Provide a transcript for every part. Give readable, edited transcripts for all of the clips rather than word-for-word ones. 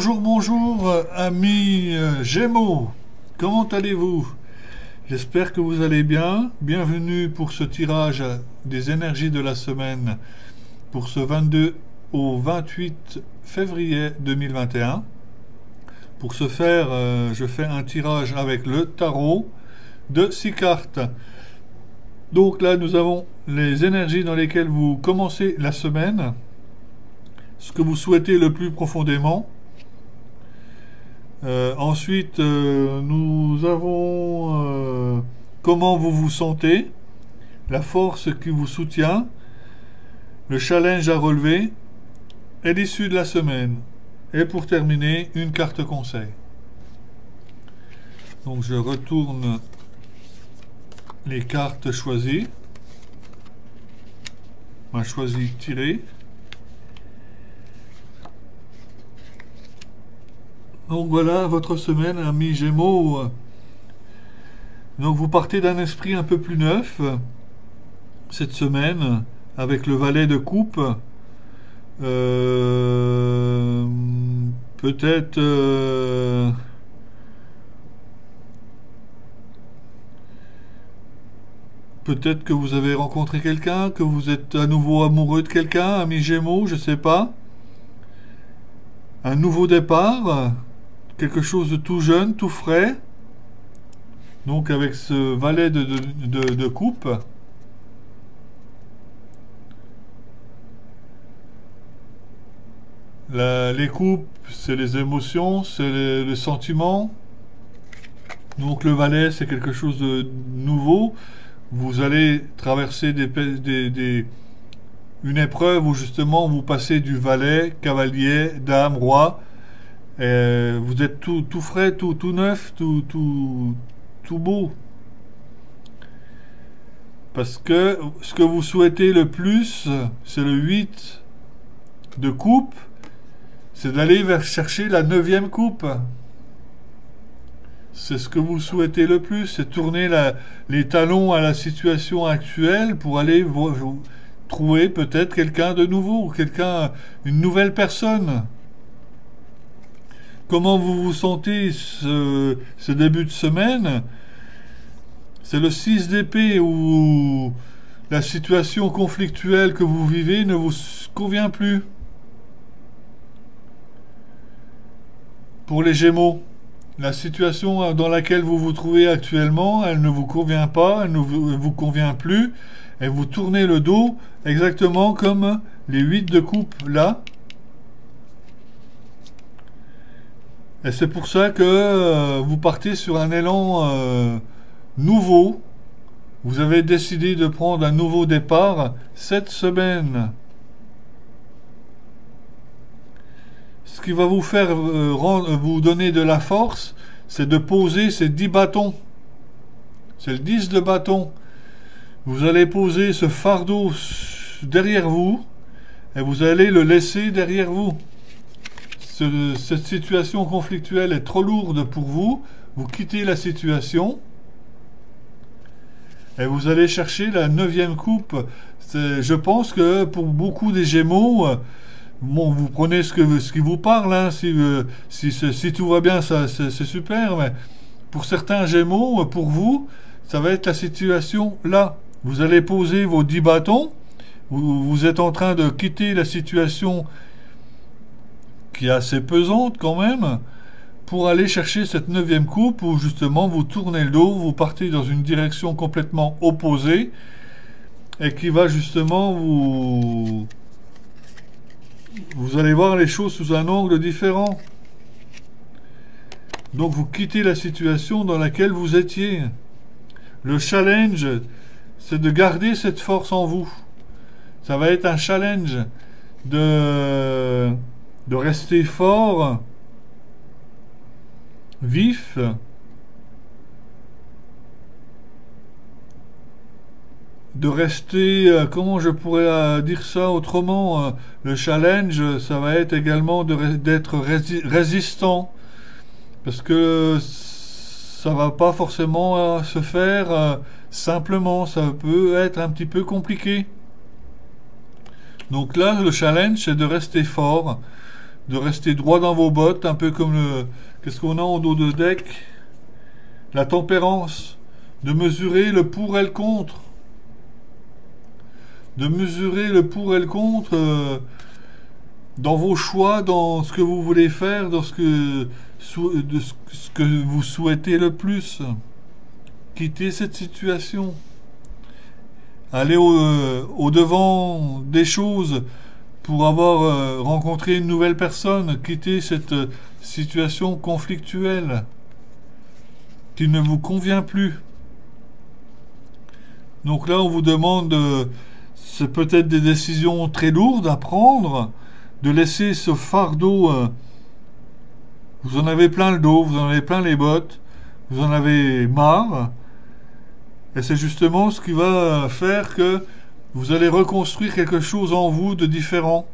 Bonjour, bonjour, amis Gémeaux, comment allez-vous? J'espère que vous allez bien. Bienvenue pour ce tirage des énergies de la semaine pour ce 22 au 28 février 2021. Pour ce faire, je fais un tirage avec le tarot de 6 cartes. Donc là, nous avons les énergies dans lesquelles vous commencez la semaine, ce que vous souhaitez le plus profondément. Ensuite, nous avons comment vous vous sentez, la force qui vous soutient, le challenge à relever et l'issue de la semaine. Et pour terminer, une carte conseil. Donc je retourne les cartes choisies. On a choisi tirer. Donc voilà votre semaine, amis Gémeaux. Donc vous partez d'un esprit un peu plus neuf cette semaine avec le valet de coupe. Peut-être peut-être que vous avez rencontré quelqu'un, que vous êtes à nouveau amoureux de quelqu'un, amis Gémeaux, je sais pas. Un nouveau départ. Quelque chose de tout jeune, tout frais. Donc avec ce valet de coupe. Les coupes, c'est les émotions, c'est les sentiments. Donc le valet, c'est quelque chose de nouveau. Vous allez traverser une épreuve où justement vous passez du valet, cavalier, dame, roi. Vous êtes tout frais, tout neuf, tout beau. Parce que ce que vous souhaitez le plus, c'est le 8 de coupe, c'est d'aller chercher la 9e coupe. C'est ce que vous souhaitez le plus, c'est tourner les talons à la situation actuelle pour aller trouver peut-être quelqu'un de nouveau, une nouvelle personne. Comment vous vous sentez ce début de semaine? C'est le 6 d'épée où la situation conflictuelle que vous vivez ne vous convient plus. Pour les Gémeaux, la situation dans laquelle vous vous trouvez actuellement, elle ne vous convient pas, elle ne vous convient plus, et vous tournez le dos exactement comme les 8 de coupe là. Et c'est pour ça que vous partez sur un élan nouveau. Vous avez décidé de prendre un nouveau départ cette semaine. Ce qui va vous faire vous donner de la force, c'est de poser ces 10 bâtons. C'est le 10 de bâton. Vous allez poser ce fardeau derrière vous et vous allez le laisser derrière vous. Cette situation conflictuelle est trop lourde pour vous. Vous quittez la situation et vous allez chercher la 9e coupe. Je pense que pour beaucoup des Gémeaux, bon, vous prenez ce qui vous parle, hein, si tout va bien, c'est super, mais pour certains Gémeaux, pour vous, ça va être la situation là. Vous allez poser vos 10 bâtons, vous êtes en train de quitter la situation qui est assez pesante quand même, pour aller chercher cette 9e coupe où justement vous tournez le dos, vous partez dans une direction complètement opposée et qui va justement vous allez voir les choses sous un angle différent. Donc vous quittez la situation dans laquelle vous étiez. Le challenge, c'est de garder cette force en vous. Ça va être un challenge de rester fort, vif, de rester, comment je pourrais dire ça autrement, le challenge, ça va être également d'être résistant, parce que ça va pas forcément se faire simplement, ça peut être un petit peu compliqué. Donc là, le challenge, c'est de rester fort, de rester droit dans vos bottes, un peu comme qu'est-ce qu'on a en dos de deck? La tempérance, de mesurer le pour et le contre. De mesurer le pour et le contre dans vos choix, dans ce que vous voulez faire, dans ce que vous souhaitez le plus. Quittez cette situation. Allez au devant des choses pour avoir rencontré une nouvelle personne. Quittez cette situation conflictuelle qui ne vous convient plus. Donc là, on vous demande, c'est peut-être des décisions très lourdes à prendre, de laisser ce fardeau. Vous en avez plein le dos, vous en avez plein les bottes, vous en avez marre. Et c'est justement ce qui va faire que vous allez reconstruire quelque chose en vous de différent.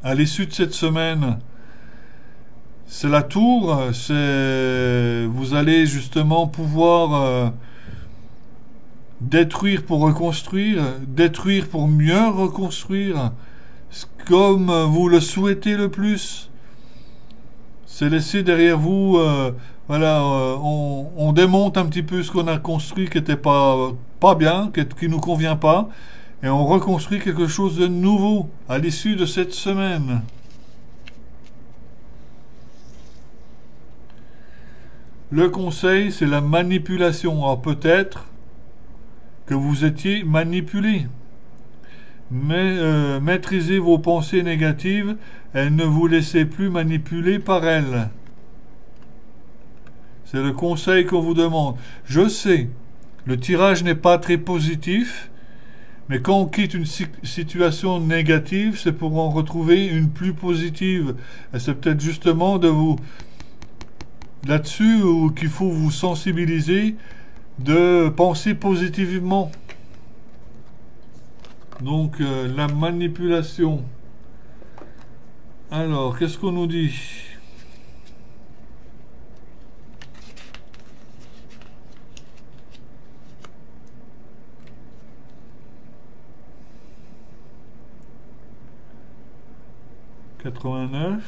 À l'issue de cette semaine, c'est la tour, vous allez justement pouvoir détruire pour reconstruire, détruire pour mieux reconstruire, comme vous le souhaitez le plus. C'est laisser derrière vous, on démonte un petit peu ce qu'on a construit qui n'était pas bien, qui nous convient pas, et on reconstruit quelque chose de nouveau à l'issue de cette semaine. Le conseil, c'est la manipulation. Alors peut-être que vous étiez manipulé. Mais maîtrisez vos pensées négatives et ne vous laissez plus manipuler par elles. C'est le conseil qu'on vous demande. Je sais, le tirage n'est pas très positif, mais quand on quitte une situation négative, c'est pour en retrouver une plus positive. Et c'est peut-être justement de vous là-dessus qu'il faut vous sensibiliser, de penser positivement. Donc la manipulation. Alors, qu'est-ce qu'on nous dit? « 89 »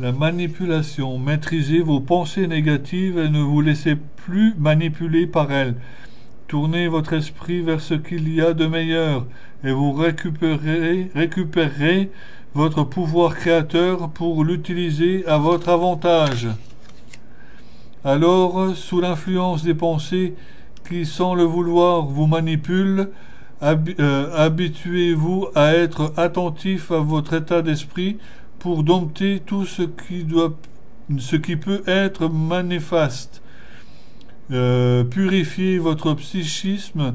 La manipulation. Maîtrisez vos pensées négatives et ne vous laissez plus manipuler par elles. Tournez votre esprit vers ce qu'il y a de meilleur et vous récupérerez votre pouvoir créateur pour l'utiliser à votre avantage. Alors, sous l'influence des pensées qui, sans le vouloir, vous manipulent, habituez-vous à être attentif à votre état d'esprit pour dompter tout ce qui peut être néfaste. Purifiez votre psychisme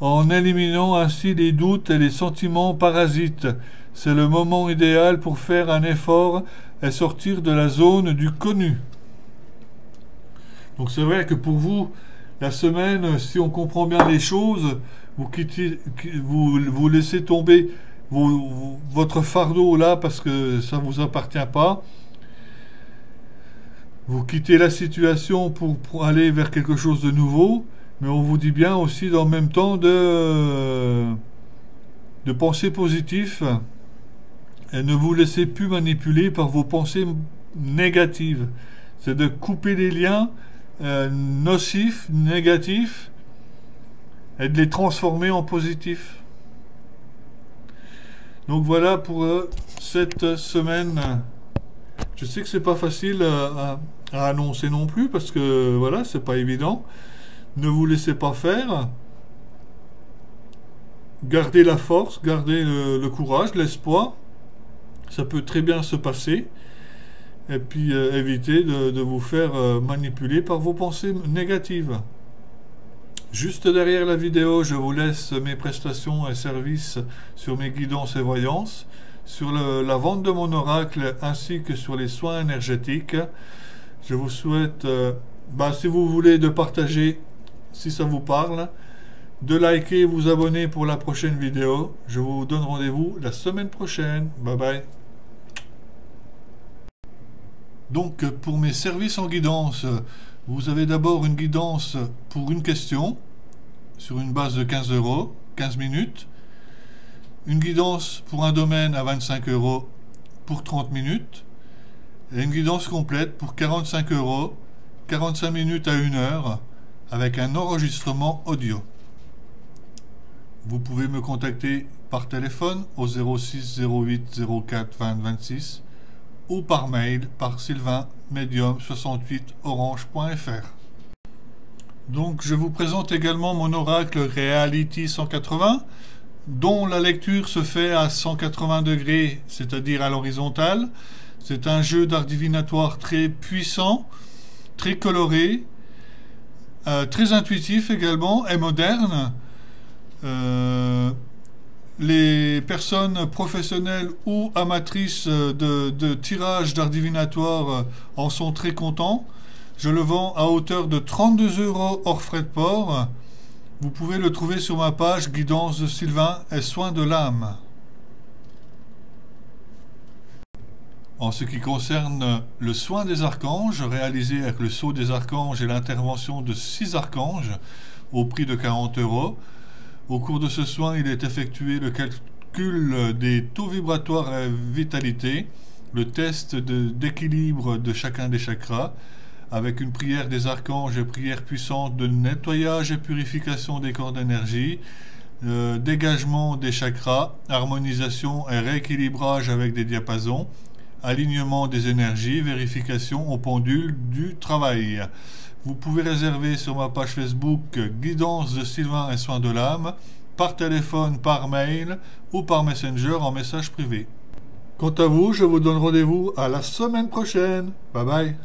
en éliminant ainsi les doutes et les sentiments parasites. C'est le moment idéal pour faire un effort et sortir de la zone du connu. Donc c'est vrai que pour vous, la semaine, si on comprend bien les choses, vous laissez tomber votre fardeau là parce que ça ne vous appartient pas. Vous quittez la situation pour aller vers quelque chose de nouveau, mais on vous dit bien aussi en même temps de penser positif et ne vous laissez plus manipuler par vos pensées négatives. C'est de couper les liens nocifs, négatifs et de les transformer en positifs. Donc voilà pour cette semaine. Je sais que c'est pas facile à annoncer non plus parce que voilà, c'est pas évident. Ne vous laissez pas faire. Gardez la force, gardez le courage, l'espoir. Ça peut très bien se passer. Et puis évitez de vous faire manipuler par vos pensées négatives. Juste derrière la vidéo, je vous laisse mes prestations et services sur mes guidances et voyances, sur la vente de mon oracle ainsi que sur les soins énergétiques. Je vous souhaite, si vous voulez, de partager si ça vous parle, de liker et vous abonner pour la prochaine vidéo. Je vous donne rendez-vous la semaine prochaine. Bye bye. Donc pour mes services en guidance, vous avez d'abord une guidance pour une question sur une base de 15 €, 15 minutes. Une guidance pour un domaine à 25 € pour 30 minutes. Et une guidance complète pour 45 €, 45 minutes à 1 heure, avec un enregistrement audio. Vous pouvez me contacter par téléphone au 06 08 04 20 26 ou par mail par sylvain-medium68orange.fr. Donc je vous présente également mon oracle Reality 180, dont la lecture se fait à 180 degrés, c'est-à-dire à l'horizontale. C'est un jeu d'art divinatoire très puissant, très coloré, très intuitif également et moderne. Les personnes professionnelles ou amatrices de tirage d'art divinatoire en sont très contents. Je le vends à hauteur de 32 € hors frais de port. Vous pouvez le trouver sur ma page Guidance de Sylvain et Soins de l'âme. En ce qui concerne le soin des archanges, réalisé avec le sceau des archanges et l'intervention de 6 archanges au prix de 40 €. Au cours de ce soin, il est effectué le calcul des taux vibratoires et vitalité, le test d'équilibre de chacun des chakras, avec une prière des archanges et prière puissante de nettoyage et purification des corps d'énergie, dégagement des chakras, harmonisation et rééquilibrage avec des diapasons, alignement des énergies, vérification au pendule du travail. Vous pouvez réserver sur ma page Facebook Guidance de Sylvain et Soins de l'âme, par téléphone, par mail ou par Messenger en message privé. Quant à vous, je vous donne rendez-vous à la semaine prochaine. Bye bye.